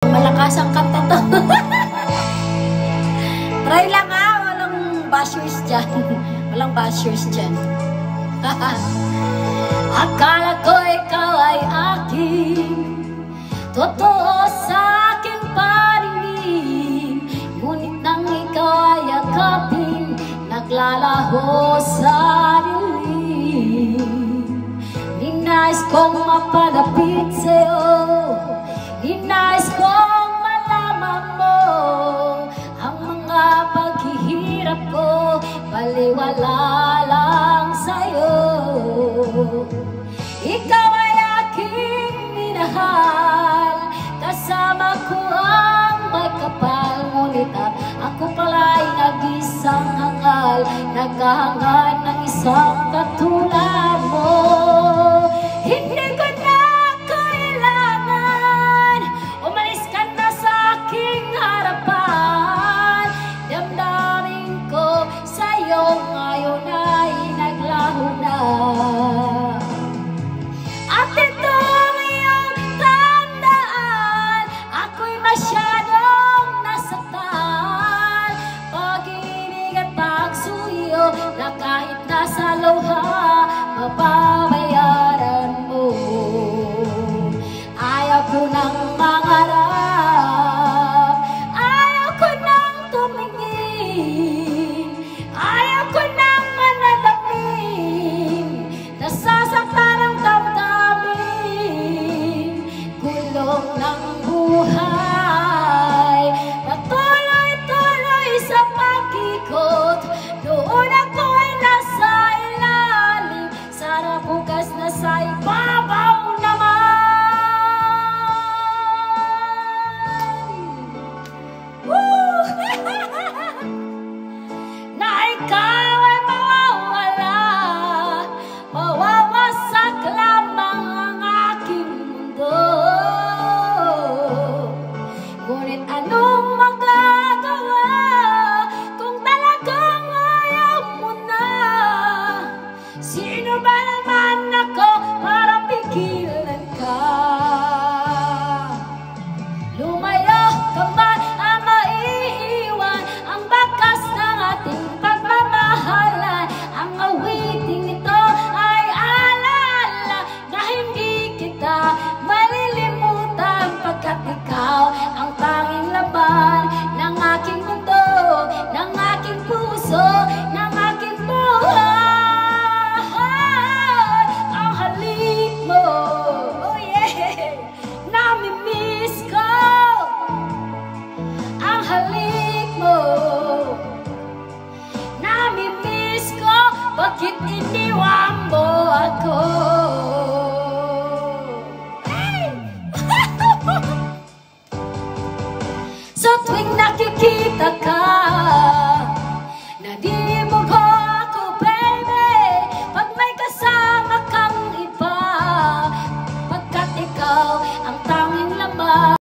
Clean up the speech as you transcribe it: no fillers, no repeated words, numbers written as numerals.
Malakas ang kanta to. Try lang ha, walang bashers dyan. Walang bashers dyan. Akala ko ikaw ay aking, totoo sa aking paningin. Ngunit nang ikaw ay yakapin, naglalaho sa dilim. Ninais kong mapalapit sa'yo, ninais kong malaman mo ang mga paghihirap ko, baliwala lang sa'yo. Ikaw ay aking minahal, kasama ko ang may kapal. Ngunit ako pala'y nag-isang hangal, naghahangad ng isang katulad mo. Hindi ko na kailangan, umalis ka na sa aking harapan. Damdamin ko sa'yo ngayon ay naglaho na. At ito ang iyong tandaan, ako'y masyadong nasaktan. Pag-ibig at pagsuyo na kahit nasa luha, mapabayaran mo. Ayaw ko nang mangarap, ayaw ko nang tumingin, ayaw ko nang manalamin. Nasasaktan ang damdamin, gulong ng buhay. Patuloy-tuloy sa pag-ikot, doon ako ay nasa ilalim. Sana bukas na sa ibabaw naman. Na ikaw ay mawawala, mawawasak lamang ang aking mundo. Ngunit anong magagawa kung talagang ayaw mo na? Sino ba naman ako para pigilan ka? Lumayo ka man ang maiiwan ang bakas ng ating pagmamahalan. Ang awiting ito ay alaala na hindi kita malilimutan, pagkat ikaw ang tanging laban ng aking mundo, ng aking puso, ng aking buhay. Ang halik mo, oh yeah, nami-miss ko. Ang halik mo, nami-miss ko. Bakit iniwan mo ako? Sa tuwing nakikita ka,